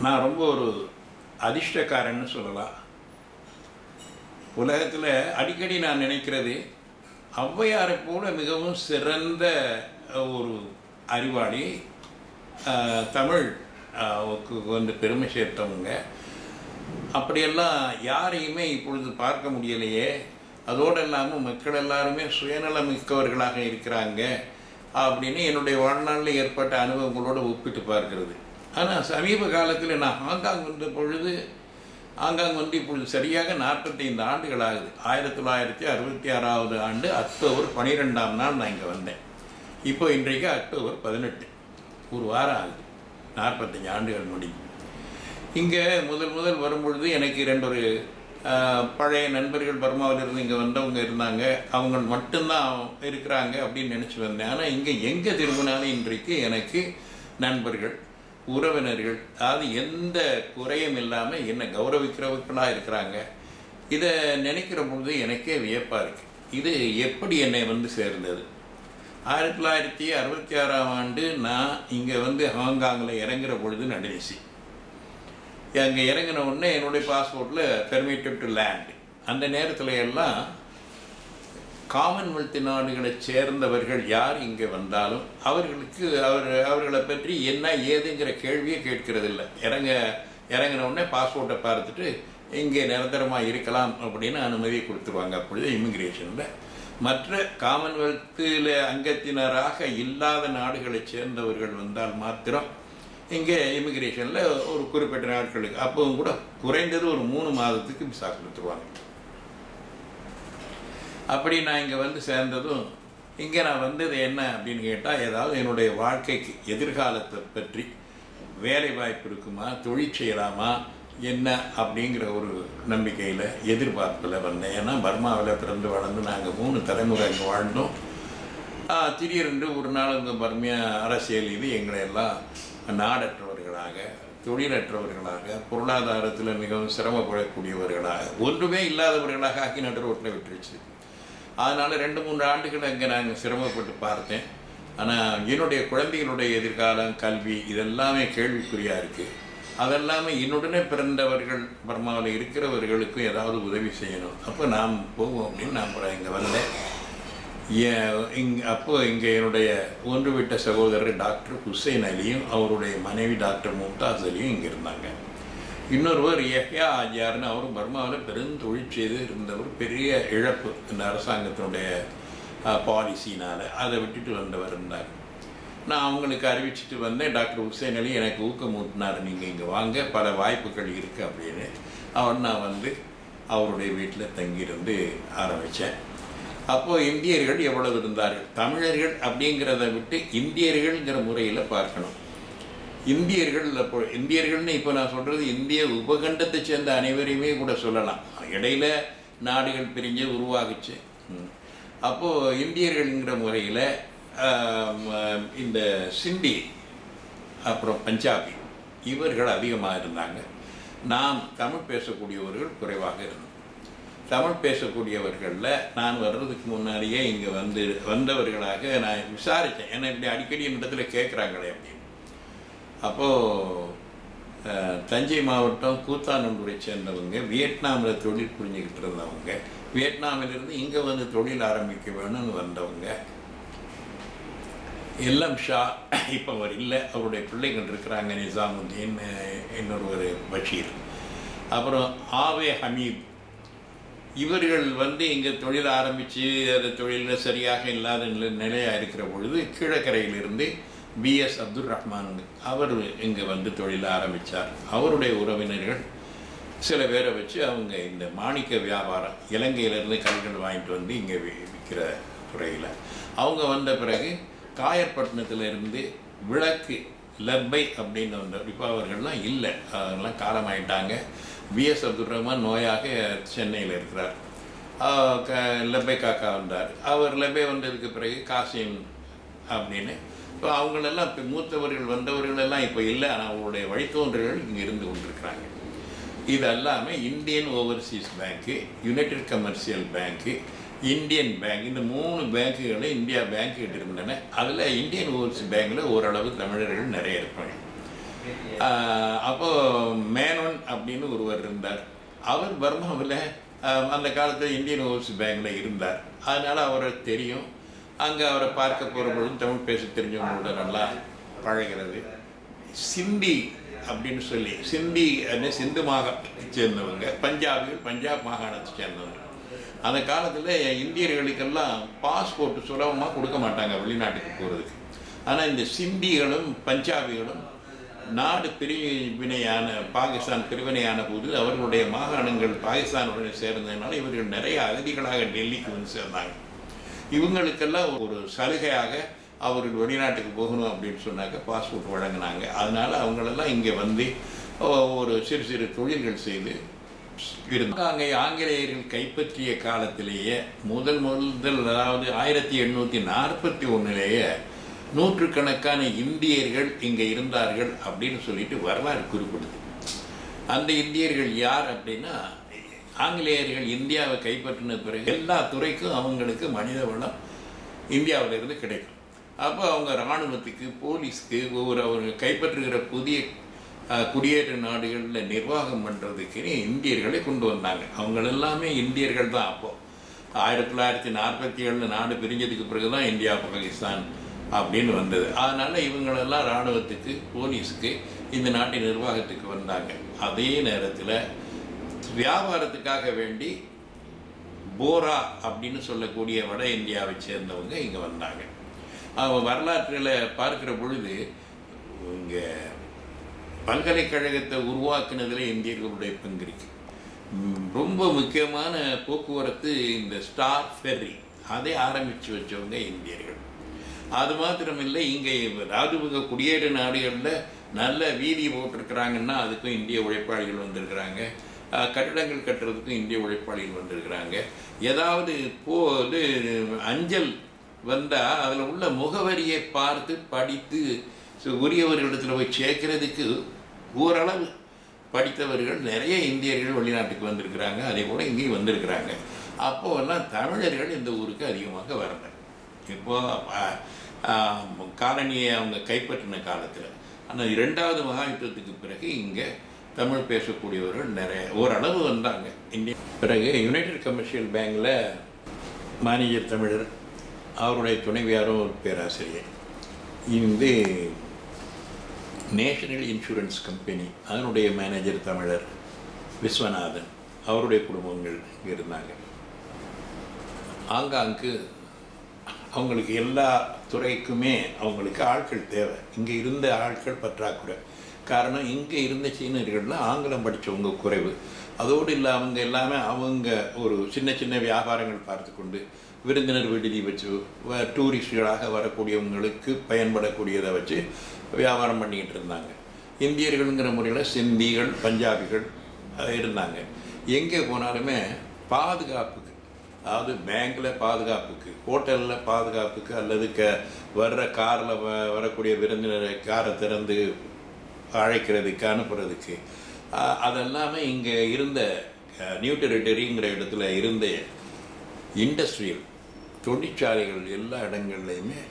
நான் ரொம்ப ஒரு அதிர்ஷ்டக்காரன்னு சொல்லலாம். உலகத்தில் அடிக்கடி நான் நினைக்கிறது, ஔவையாரை போல மிகவும் சிறந்த ஒரு அறிவாளி, தமிழ் வந்து பெருமை சேர்த்தவங்க அப்படியெல்லாம் யாரையுமே இப்பொழுது பார்க்க முடியலையே. அதோடு இல்லாமல் மக்கள் எல்லாருமே சுயநலமிக்கவர்களாக இருக்கிறாங்க அப்படின்னு என்னுடைய வாழ்நாளில் ஏற்பட்ட அனுபவங்களோடு ஒப்பிட்டு பார்க்கிறது. ஆனால் சமீப காலத்தில் நான் ஹாங்காங் வந்த பொழுது, ஹாங்காங் வந்து இப்பொழுது சரியாக 45 ஆண்டுகள் ஆகுது. 1966ஆவது ஆண்டு அக்டோபர் 12ஆம் நாள் நான் இங்கே வந்தேன். இப்போ இன்றைக்கு அக்டோபர் 18, ஒரு வாரம் ஆகுது. 45 ஆண்டுகள் முடியும். இங்கே முதல் வரும்பொழுது எனக்கு 2 பழைய நண்பர்கள் பர்மாவிலிருந்து இங்கே வந்தவங்க இருந்தாங்க. அவங்க மட்டும்தான் இருக்கிறாங்க அப்படின்னு நினச்சி வந்தேன். ஆனால் இங்கே எங்கே திரும்பினாலும் இன்றைக்கு எனக்கு நண்பர்கள், உறவினர்கள், அதாவது எந்த குறையும் இல்லாமல் என்னை கௌரவிக்கிறவர்களாக இருக்கிறாங்க. இதை நினைக்கிற பொழுது எனக்கே வியப்பாக இருக்குது. இது எப்படி என்னை வந்து சேர்ந்தது? 1966ஆம் ஆண்டு நான் இங்கே வந்து ஹாங்காங்கில் இறங்குற பொழுது நடந்துச்சு. அங்கே இறங்கின உடனே என்னுடைய பாஸ்போர்ட்டில் பெர்மிட்டட் டு லேண்ட். அந்த நேரத்தில் எல்லாம் காமன்வெல்த் நாடுகளை சேர்ந்தவர்கள் யார் இங்கே வந்தாலும் அவர்களுக்கு அவர்களை பற்றி என்ன ஏதுங்கிற கேள்வியே கேட்கறதில்லை. இறங்கின உடனே பாஸ்போர்ட்டை பார்த்துட்டு இங்கே நிரந்தரமாக இருக்கலாம் அப்படின்னு அனுமதி கொடுத்துருவாங்க. அப்பொழுது இமிக்ரேஷனில் மற்ற காமன்வெல்த்தில் அங்கத்தினராக இல்லாத நாடுகளை சேர்ந்தவர்கள் வந்தால் மாத்திரம் இங்கே இமிக்ரேஷனில் ஒரு குறிப்பிட்ட நாட்களுக்கு, அப்பவும் கூட குறைந்தது ஒரு 3 மாதத்துக்கு விசா கொடுத்துருவாங்க. அப்படி நான் இங்கே வந்து சேர்ந்ததும், இங்கே நான் வந்தது என்ன அப்படின்னு கேட்டால், ஏதாவது என்னுடைய வாழ்க்கைக்கு எதிர்காலத்தை பற்றி வேலை வாய்ப்பு இருக்குமா, தொழில் செய்யலாமா என்ன அப்படிங்கிற ஒரு நம்பிக்கையில் எதிர்பார்ப்பில் வந்தேன். ஏன்னா பர்மாவில் பிறந்து வளர்ந்து நாங்கள் 3 தலைமுறை இங்கே வாழ்ந்தோம். திடீரென்று ஒரு நாள் இந்த பர்மிய அரசியல் இது எங்களை எல்லாம் நாடற்றவர்களாக, தொழிலற்றவர்களாக, பொருளாதாரத்தில் மிகவும் சிரமப்படக்கூடியவர்களாக, ஒன்றுமே இல்லாதவர்களாக ஆக்கி நடு ரோட்டில் விட்டுருச்சு. அதனால் 2-3 ஆண்டுகள் அங்கே நாங்கள் சிரமப்பட்டு பார்த்தேன். ஆனால் என்னுடைய குழந்தைகளுடைய எதிர்காலம், கல்வி இதெல்லாமே கேள்விக்குறியாக இருக்குது. அதெல்லாமே என்னுடனே பிறந்தவர்கள் பர்மாவில் இருக்கிறவர்களுக்கும் ஏதாவது உதவி செய்யணும். அப்போ நாம் போவோம் அப்படின்னு நான் இங்கே வந்தேன். அப்போ இங்கே என்னுடைய ஒன்றுவிட்ட சகோதரர் டாக்டர் ஹுசைன் அலியும் அவருடைய மனைவி டாக்டர் மும்தாஸ் அலியும் இங்கே இருந்தாங்க. இன்னொருவர் யஹ்யா ஆஜியார்னு அவரும் பர்மாவில் பெருந்தொழில் செய்து இருந்தவர். பெரிய இழப்பு இந்த அரசாங்கத்தினுடைய பாலிசினால், அதை விட்டுட்டு வந்தவர் இருந்தார். நான் அவங்களுக்கு அறிவிச்சிட்டு வந்தேன். டாக்டர் ஹுசைன் அலி எனக்கு ஊக்கமூட்டினார், நீங்கள் இங்கே வாங்க, பல வாய்ப்புகள் இருக்குது அப்படின்னு. நான் வந்து அவருடைய வீட்டில் தங்கியிருந்து ஆரம்பித்தேன். அப்போது இந்தியர்கள் எவ்வளவு இருந்தார்கள்? தமிழர்கள் அப்படிங்கிறத விட்டு இந்தியர்கள்ங்கிற முறையில் பார்க்கணும். இந்தியர்கள்னு இப்போ நான் சொல்கிறது இந்திய உபகண்டத்தை சேர்ந்த அனைவரையுமே கூட சொல்லலாம். இடையில நாடுகள் பிரிஞ்சு உருவாகுச்சு. அப்போது இந்தியர்கள்ங்கிற முறையில் இந்த சிந்தி, அப்புறம் பஞ்சாபி இவர்கள் அதிகமாக இருந்தாங்க. நாம் தமிழ் பேசக்கூடியவர்கள் குறைவாக இருந்தோம். தமிழ் பேசக்கூடியவர்களில் நான் வர்றதுக்கு முன்னாடியே இங்கே வந்தவர்களாக நான் விசாரித்தேன். ஏன்னா இப்படி அடிக்கடி என்னிடத்துல கேட்குறாங்களே அப்படின்னு. அப்போது தஞ்சை மாவட்டம் கூத்தாநல்லூரை சேர்ந்தவங்க, வியட்நாமில் தொழில் புரிஞ்சுக்கிட்டு இருந்தவங்க, வியட்நாமிலிருந்து இங்கே வந்து தொழில் ஆரம்பிக்க வேணும்னு வந்தவங்க, எல்லாம் ஷா இப்போ அவர் இல்லை, அவருடைய பிள்ளைகள் இருக்கிறாங்க, நிசாமுத்தீன், இன்னொரு பஷீர், அப்புறம் ஆவே ஹமீத், இவர்கள் வந்து இங்கே தொழில் ஆரம்பித்து அது தொழிலில் சரியாக இல்லாத நிலையாக இருக்கிற பொழுது கீழக்கரையிலிருந்து BS அப்துல் ரஹ்மான் அவர் இங்கே வந்து தொழில் ஆரம்பித்தார். அவருடைய உறவினர்கள் சில பேரை வச்சு அவங்க இந்த மாணிக்க வியாபாரம், இலங்கையிலேருந்து கல்கள் வாங்கிட்டு வந்து இங்கே விற்கிற துறையில் அவங்க வந்த பிறகு காயற்பட்டினத்திலிருந்து விளக்கு லப்பை அப்படின்னு வந்தார். இப்போ அவர்கள்லாம் இல்லை, அதெல்லாம் காலமாயிட்டாங்க. BS அப்துல் ரஹ்மான் நோயாக சென்னையில் இருக்கிறார். லப்பை காக்கா வந்தார். அவர் லப்பை வந்ததுக்கு பிறகு காசிம் அப்படின்னு இப்போ அவங்களெல்லாம் இப்போ மூத்தவர்கள் வந்தவர்களெல்லாம் இப்போ இல்லை. ஆனால் அவங்களுடைய வழித்தோன்றல்கள் இங்கே இருந்து கொண்டிருக்கிறாங்க. இது எல்லாமே இந்தியன் ஓவர்சீஸ் பேங்க்கு, யுனைடெட் கமர்ஷியல் பேங்க்கு, இந்தியன் பேங்க், இந்த 3 பேங்க்குகளை இந்தியா பேங்க் இருந்தன. அதில் இந்தியன் ஓவர்சீஸ் பேங்கில் ஓரளவு தமிழர்கள் நிறைய இருப்பாங்க. அப்போது மேனன் அப்படின்னு ஒருவர் இருந்தார். அவர் பர்மாவில் அந்த காலத்தில் இந்தியன் ஓவர்சீஸ் பேங்கில் இருந்தார். அதனால் அவரை தெரியும். அங்கே அவரை பார்க்க போகிற பொழுது தமிழ் பேச தெரிஞ்சவங்களோட நல்லா பழகிறது. சிந்தி அப்படின்னு சொல்லி, சிந்தி சிந்து மாகாணத்தை சேர்ந்தவங்க, பஞ்சாபிகள் பஞ்சாப் மாகாணத்தை சேர்ந்தவங்க. அந்த காலத்தில் இந்தியர்களுக்கெல்லாம் பாஸ்போர்ட் சுலபமாக கொடுக்க மாட்டாங்க வெளிநாட்டுக்கு போகிறதுக்கு. ஆனால் இந்த சிந்திகளும் பஞ்சாபிகளும் நாடு பிரிவினையான பாகிஸ்தான் பிரிவினையான போது அவர்களுடைய மாகாணங்கள் பாகிஸ்தானுடன் சேர்ந்ததுனால இவர்கள் நிறைய அகதிகளாக டெல்லிக்கு வந்து சேர்ந்தாங்க. இவங்களுக்கெல்லாம் ஒரு சலுகையாக அவர்கள் வெளிநாட்டுக்கு போகணும் அப்படின்னு சொன்னாக்க பாஸ்போர்ட் வழங்கினாங்க. அதனால் அவங்களெல்லாம் இங்கே வந்து ஒரு சிறு சிறு தொழில்கள் செய்து இருந்தாங்க. அங்கே ஆங்கிலேயர்கள் கைப்பற்றிய காலத்திலேயே முதல் அதாவது 1841 நூற்றுக்கணக்கான இந்தியர்கள் இங்கே இருந்தார்கள் அப்படின்னு சொல்லிட்டு வரலாறு குறிப்பிடுது. அந்த இந்தியர்கள் யார் அப்படின்னா, ஆங்கிலேயர்கள் இந்தியாவை கைப்பற்றின பிறகு எல்லா துறைக்கும் அவங்களுக்கு மனித வளம் இந்தியாவிலிருந்து கிடைக்கும். அப்போ அவங்க இராணுவத்துக்கு, போலீஸ்க்கு, அவர்கள் கைப்பற்றுகிற புதிய குடியேற்ற நாடுகளில் நிர்வாகம் பண்ணுறதுக்கு இந்தியர்களை கொண்டு வந்தாங்க. அவங்களெல்லாமே இந்தியர்கள் தான். அப்போது 1947 நாடு பிரிஞ்சதுக்கு பிறகு தான் இந்தியா பாகிஸ்தான் அப்படின்னு வந்தது. அதனால் இவங்களெல்லாம் இராணுவத்துக்கு, போலீஸுக்கு, இந்த நாட்டின் நிர்வாகத்துக்கு வந்தாங்க. அதே நேரத்தில் வியாபாரத்துக்காக வேண்டி போரா அப்படின்னு சொல்லக்கூடிய வட இந்தியாவை சேர்ந்தவங்க இங்கே வந்தாங்க. அவங்க வரலாற்றில் பார்க்குற பொழுது இங்கே பல்கலைக்கழகத்தை உருவாக்குனதில் இந்தியர்களுடைய பங்கு இருக்கு. ரொம்ப முக்கியமான போக்குவரத்து இந்த ஸ்டார் ஃபெர்ரி, அதை ஆரம்பித்து வச்சவங்க இந்தியர்கள். அது மாத்திரமில்லை, இங்கே ராஜபுக குடியேற நாடுகளில் நல்ல வீதி போட்டிருக்கிறாங்கன்னா அதுக்கும் இந்திய உழைப்பாளிகள் வந்திருக்கிறாங்க. கட்டிடங்கள் கட்டுறதுக்கும் இந்திய உழைப்பாளிகள் வந்திருக்கிறாங்க. ஏதாவது அஞ்சல் வந்தால் அதில் உள்ள முகவரியை பார்த்து படித்து உரியவர்களிடத்தில் போய் சேர்க்கறதுக்கு ஓரளவு படித்தவர்கள் நிறைய இந்தியர்கள் வெளிநாட்டுக்கு வந்திருக்கிறாங்க. அதே போல் இங்கேயும் வந்திருக்கிறாங்க. அப்போதெல்லாம் தமிழர்கள் இந்த ஊருக்கு அதிகமாக வரல. இப்போது காலனியை அவங்க கைப்பற்றின காலத்தில், ஆனால் 2வது மகாயுத்தத்துக்கு பிறகு இங்கே தமிழ் பேசக்கூடியவர்கள் நிறைய ஓரளவு வந்தாங்க. இந்திய பிறகு யுனைடெட் கமர்ஷியல் பேங்கில் மேனேஜர் தமிழர், அவருடைய துணைவியாரும் ஒரு பேராசிரியர். இது நேஷனல் இன்சூரன்ஸ் கம்பெனி, அதனுடைய மேனேஜர் தமிழர் விஸ்வநாதன், அவருடைய குடும்பங்கள் இங்கே இருந்தாங்க. ஆங்காங்கு அவங்களுக்கு எல்லா துறைக்குமே அவங்களுக்கு ஆட்கள் தேவை. இங்கே இருந்த ஆட்கள் பற்றாக்குறை. காரணம், இங்கே இருந்த சீனர்கள்லாம் ஆங்கிலம் படித்தவங்க குறைவு. அதோடு இல்லை, அவங்க ஒரு சின்ன சின்ன வியாபாரங்கள் பார்த்து கொண்டு விருந்தினர் விடுதி வச்சு டூரிஸ்டுகளாக வரக்கூடியவங்களுக்கு பயன்படக்கூடியதை வச்சு வியாபாரம் பண்ணிக்கிட்டு இருந்தாங்க. இந்தியர்கள்ங்கிற முறையில் சிந்திகள், பஞ்சாபிகள் இருந்தாங்க. எங்கே போனாலுமே பாதுகாப்புக்கு, அதாவது பேங்கில் பாதுகாப்புக்கு, ஹோட்டலில் பாதுகாப்புக்கு, அல்லது வர்ற காரில் வரக்கூடிய விருந்தினரை காரை திறந்து அழைக்கிறதுக்கு, அனுப்புறதுக்கு, அதெல்லாமே இங்கே இருந்த நியூ டெரிட்டரிங்கிற இடத்துல இருந்த இண்டஸ்ட்ரியல் தொழிற்சாலைகள் எல்லா இடங்கள்லையுமே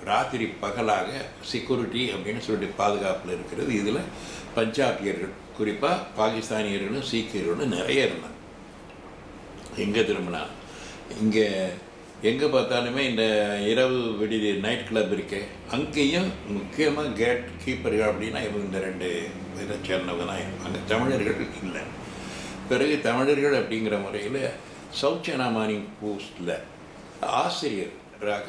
ராத்திரி பகலாக செக்யூரிட்டி அப்படின்னு சொல்லிட்டு பாதுகாப்பில் இருக்கிறது. இதில் பஞ்சாபியர்கள், குறிப்பாக பாகிஸ்தானியர்களும் சீக்கியர்களும் நிறைய இருந்தாங்க. எங்கே திரும்பினா இங்கே எங்கே பார்த்தாலுமே இந்த இரவு விடுதி நைட் கிளப் இருக்கே, அங்கேயும் முக்கியமாக கேட் கீப்பர்கள் அப்படின்னா இவங்க இந்த 2 இதை சேர்ந்தவங்க தான் இருப்பாங்க. தமிழர்கள் இல்லை. பிறகு தமிழர்கள் அப்படிங்கிற முறையில் சவுத் சைனா மார்னிங் போஸ்டில் ஆசிரியராக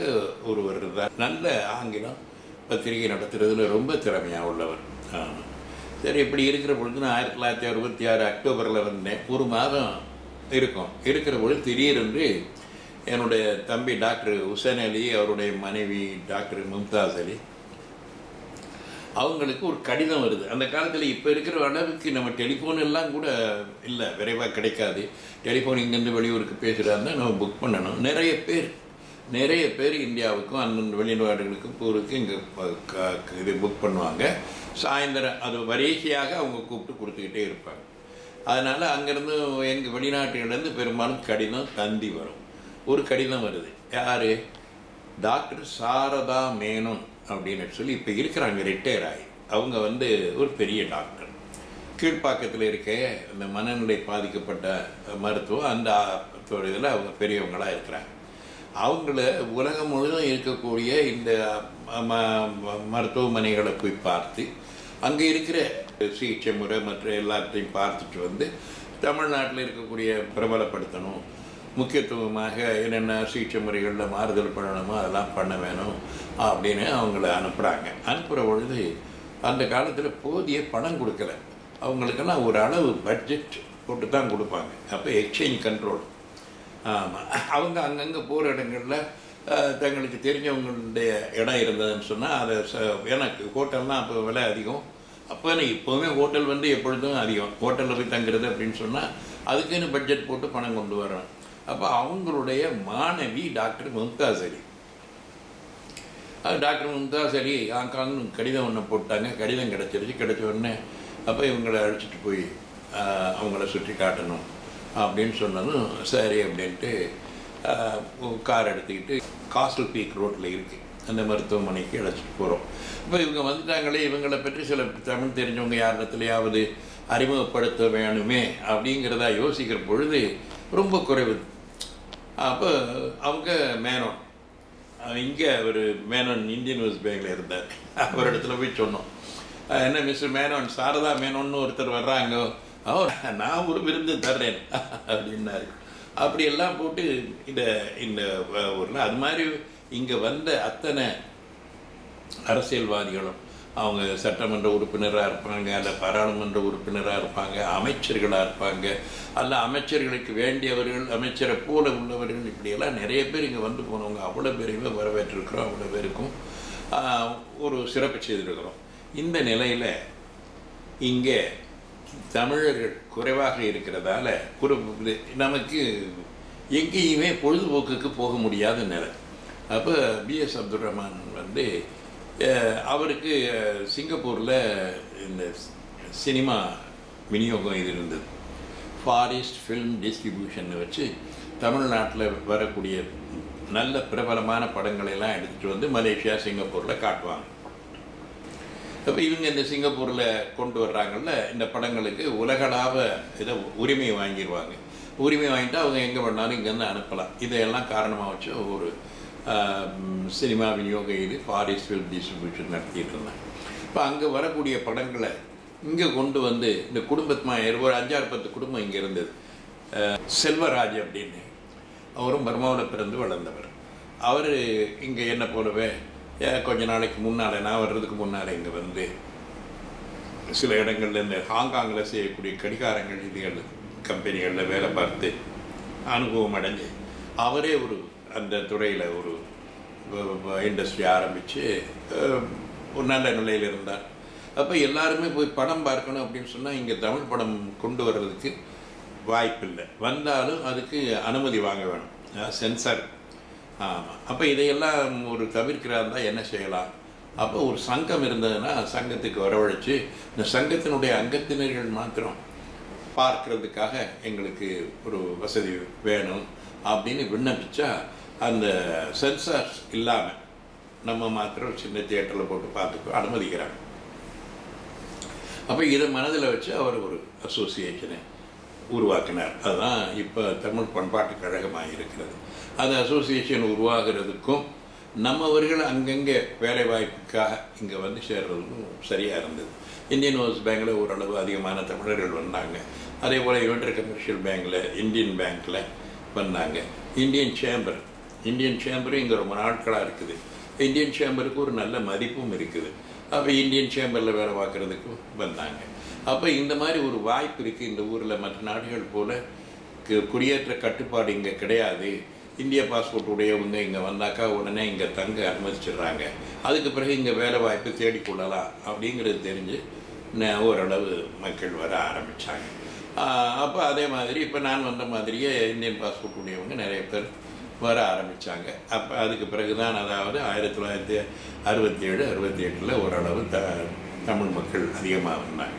ஒருவர் இருந்தார். நல்ல ஆங்கிலம் பத்திரிகை நடத்துறதுல ரொம்ப திறமையாக உள்ளவர். சரி, இப்படி இருக்கிற பொழுது நான் 1966 அக்டோபரில் வந்தேன். ஒரு மாதம் இருக்கிற பொழுது திடீரென்று என்னுடைய தம்பி டாக்டர் ஹுசைன் அலி, அவருடைய மனைவி டாக்டர் மும்தாஸ் அலி, அவங்களுக்கு ஒரு கடிதம் வருது. அந்த காலத்தில் இப்போ இருக்கிற அளவுக்கு நம்ம டெலிஃபோன் எல்லாம் கூட இல்லை, விரைவாக கிடைக்காது. டெலிஃபோன் இங்கேருந்து வெளியூருக்கு பேசுகிறாருந்தா நம்ம புக் பண்ணணும். நிறைய பேர் இந்தியாவுக்கும் அந்தந்த வெளிநாடுகளுக்கும் போகிறதுக்கு இங்கே இது புக் பண்ணுவாங்க. சாயந்தரம் அது வரிசையாக அவங்க கூப்பிட்டு கொடுத்துக்கிட்டே இருப்பாங்க. அதனால் அங்கேருந்து எங்கள் வெளிநாட்டுகள்லேருந்து பெரும்பாலும் கடிதம் தந்தி வரும். ஒரு கடிதம் வருது. யார்? டாக்டர் சாரதா மேனன் அப்படின்னு சொல்லி இப்போ இருக்கிறாங்க, ரிட்டையர் ஆகி. அவங்க வந்து ஒரு பெரிய டாக்டர். கீழ்ப்பாக்கத்தில் இருக்க இந்த மனநிலை பாதிக்கப்பட்ட மருத்துவம் அந்த இதில் அவங்க பெரியவங்களாக இருக்கிறாங்க. அவங்கள உலகம் முழுவதும் இருக்கக்கூடிய இந்த மருத்துவமனைகளை போய் பார்த்து அங்கே இருக்கிற சிகிச்சை முறை மற்ற எல்லாத்தையும் பார்த்துட்டு வந்து தமிழ்நாட்டில் இருக்கக்கூடிய பிரபலப்படுத்தணும், முக்கியத்துவமாக என்னென்ன சிகிச்சை முறைகளில் மாறுதல் பண்ணணுமோ அதெல்லாம் பண்ண வேணும் அப்படின்னு அவங்கள அனுப்புகிறாங்க. அனுப்புகிற பொழுது அந்த காலத்தில் போதிய பணம் கொடுக்கல. அவங்களுக்கெல்லாம் ஒரு அளவு பட்ஜெட் போட்டு தான் கொடுப்பாங்க. அப்போ எக்ஸ்சேஞ்ச் கண்ட்ரோல். ஆமாம், அவங்க அங்கங்கே போகிற இடங்களில் தங்களுக்கு தெரிஞ்சவங்களுடைய இடம் இருந்ததுன்னு சொன்னால் அதை எனக்கு ஹோட்டல்னால் அப்போ விலை அதிகம். அப்போ இப்போவுமே ஹோட்டல் வந்து எப்பொழுதும் அதிகம். ஹோட்டலில் போய் தங்குறது அப்படின்னு சொன்னால் அதுக்குன்னு பட்ஜெட் போட்டு பணம் கொண்டு வரணும். அப்போ அவங்களுடைய மாணவி டாக்டர் மும்தாஸ் அலி. டாக்டர் மும்தாஸ் அலி ஆங்காங்கு கடிதம் ஒன்று போட்டாங்க. கடிதம் கிடச்சிருச்சு. கிடைச்ச உடனே அப்போ இவங்களை அழைச்சிட்டு போய் அவங்கள சுற்றி காட்டணும் அப்படின்னு சொன்னதும் சரி அப்படின்ட்டு கார் எடுத்துக்கிட்டு காஸ்டல் பீக் ரோட்டில் இருக்குது அந்த மருத்துவமனைக்கு அழைச்சிட்டு போகிறோம். இப்போ இவங்க வந்துட்டாங்களே, இவங்களை பற்றி சில தமிழ் தெரிஞ்சவங்க யார் இடத்துலையாவது அறிமுகப்படுத்த வேணுமே அப்படிங்கிறதா யோசிக்கிற பொழுது ரொம்ப குறைவு. அப்போ அவங்க மேனோன், இங்கே ஒரு மேனோன் இந்தியன் யூனிவர்சிட்டி பேங்கில் இருந்தார். அவர் இடத்துல போய் சொன்னோம், என்ன மிஸ்டர் மேனோன், சாரதா மேனோன்னு ஒருத்தர் வர்றாங்க, நான் ஒரு விருந்து தர்றேன் அப்படின்னாரு. அப்படியெல்லாம் போட்டு இந்த ஊரில் அது மாதிரி இங்கே வந்த அத்தனை அரசியல்வாதிகளும் அவங்க சட்டமன்ற உறுப்பினராக இருப்பாங்க, அல்ல பாராளுமன்ற உறுப்பினராக இருப்பாங்க, அமைச்சர்களாக இருப்பாங்க, அல்ல அமைச்சர்களுக்கு வேண்டியவர்கள், அமைச்சரை போல உள்ளவர்கள், இப்படியெல்லாம் நிறைய பேர் இங்கே வந்து போனவங்க. அவ்வளோ பேரையுமே வரவேற்றிருக்கிறோம். அவ்வளோ பேருக்கும் ஒரு சிறப்பு செய்திருக்கிறோம். இந்த நிலையில் இங்கே தமிழர்கள் குறைவாக இருக்கிறதால நமக்கு எங்கேயுமே பொழுதுபோக்குக்கு போக முடியாத நிலை. அப்போ பிஎஸ் அப்துல் ரஹ்மான் வந்து அவருக்கு சிங்கப்பூரில் இந்த சினிமா விநியோகம் இது இருந்தது. ஃபாரஸ்ட் ஃபில்ம் டிஸ்ட்ரிபியூஷன் வச்சு தமிழ்நாட்டில் வரக்கூடிய நல்ல பிரபலமான படங்களெல்லாம் எடுத்துகிட்டு வந்து மலேசியா சிங்கப்பூரில் காட்டுவாங்க. அப்போ இவங்க இந்த சிங்கப்பூரில் கொண்டு வர்றாங்கல்ல இந்த படங்களுக்கு உலகளாவ இதை உரிமையை வாங்கிடுவாங்க. உரிமை வாங்கிட்டு அவங்க எங்கே பண்ணாலும் இங்கேருந்து அனுப்பலாம். இதையெல்லாம் காரணமாக வச்சு ஒரு சினிமா விநியோக இது ஃபாரஸ்ட் ஃபில்ம் டிஸ்ட்ரிபியூஷன் நடத்திட்டு இருந்தாங்க. இப்போ அங்கே வரக்கூடிய படங்களை இங்கே கொண்டு வந்து இந்த குடும்பமாக ஒரு 5-10 குடும்பம் இங்கே இருந்தது. செல்வராஜ் அப்படின்னு அவரும் பர்மாவில் பிறந்து வளர்ந்தவர். அவர் இங்கே என்ன போலவே கொஞ்ச நாளைக்கு முன்னால், நான் வர்றதுக்கு முன்னால் இங்கே வந்து சில இடங்களில் இந்த ஹாங்காங்கில் செய்யக்கூடிய கடிகாரங்கள் இதுகள் கம்பெனிகளில் வேலை பார்த்து அனுபவம் அடைஞ்சு அவரே ஒரு அந்த துறையில் ஒரு இண்டஸ்ட்ரி ஆரம்பித்து ஒரு நல்ல நிலையில் இருந்தார். அப்போ எல்லாருமே போய் படம் பார்க்கணும் அப்படின்னு சொன்னால் இங்கே தமிழ் படம் கொண்டு வர்றதுக்கு வாய்ப்பில்லை. வந்தாலும் அதுக்கு அனுமதி வாங்க வேணும், சென்சார். ஆமாம். அப்போ இதையெல்லாம் ஒரு தவிர்க்கிறாருந்தா என்ன செய்யலாம்? அப்போ ஒரு சங்கம் இருந்ததுன்னா சங்கத்துக்கு வரவழைச்சு இந்த சங்கத்தினுடைய அங்கத்தினர்கள் மாத்திரம் பார்க்கறதுக்காக எங்களுக்கு ஒரு வசதி வேணும் அப்படின்னு விண்ணப்பிச்சா அந்த சென்சார்ஸ் இல்லாமல் நம்ம மாத்திரம் சின்ன தியேட்டரில் போட்டு பார்த்துக்க அனுமதிக்கிறாங்க. அப்போ இதை மனதில் வச்சு அவர் ஒரு அசோசியேஷனை உருவாக்கினார். அதுதான் இப்போ தமிழ் பண்பாட்டு கழகமாக இருக்கிறது. அந்த அசோசியேஷன் உருவாகிறதுக்கும் நம்மவர்கள் அங்கங்கே வேலை வாய்ப்புக்காக இங்கே வந்து சேர்றதுக்கும் சரியாக இருந்தது. இந்தியன் ஓவர்சீஸ் பேங்கில் ஓரளவு அதிகமான தமிழர்கள் வந்தாங்க. அதே போல் யுனைடெட் கமர்ஷியல் பேங்கில், இந்தியன் பேங்க்கில் வந்தாங்க. இந்தியன் சேம்பரும் இங்கே ரொம்ப நாட்களாக இருக்குது. இந்தியன் சேம்பருக்கு ஒரு நல்ல மதிப்பும் இருக்குது. அப்போ இந்தியன் சேம்பரில் வேலை பார்க்குறதுக்கும் வந்தாங்க. அப்போ இந்த மாதிரி ஒரு வாய்ப்பு இருக்குது இந்த ஊரில். மற்ற நாடுகள் போல் குடியேற்ற கட்டுப்பாடு இங்கே கிடையாது. இந்திய பாஸ்போர்ட் உடையவங்க இங்கே வந்தாக்கா உடனே இங்கே தங்க அனுமதிச்சிடுறாங்க. அதுக்கு பிறகு இங்கே வேலை வாய்ப்பு தேடிக்கொள்ளலாம் அப்படிங்கிறது தெரிஞ்சு ஓரளவு மக்கள் வர ஆரம்பித்தாங்க. அப்போ அதே மாதிரி இப்போ நான் வந்த மாதிரியே இந்தியன் பாஸ்போர்ட் உடையவங்க நிறைய பேர் வர ஆரம்பித்தாங்க. அப்போ அதுக்கு பிறகு தான், அதாவது 1967-68 ஓரளவு தமிழ் மக்கள் அதிகமாக வந்தாங்க.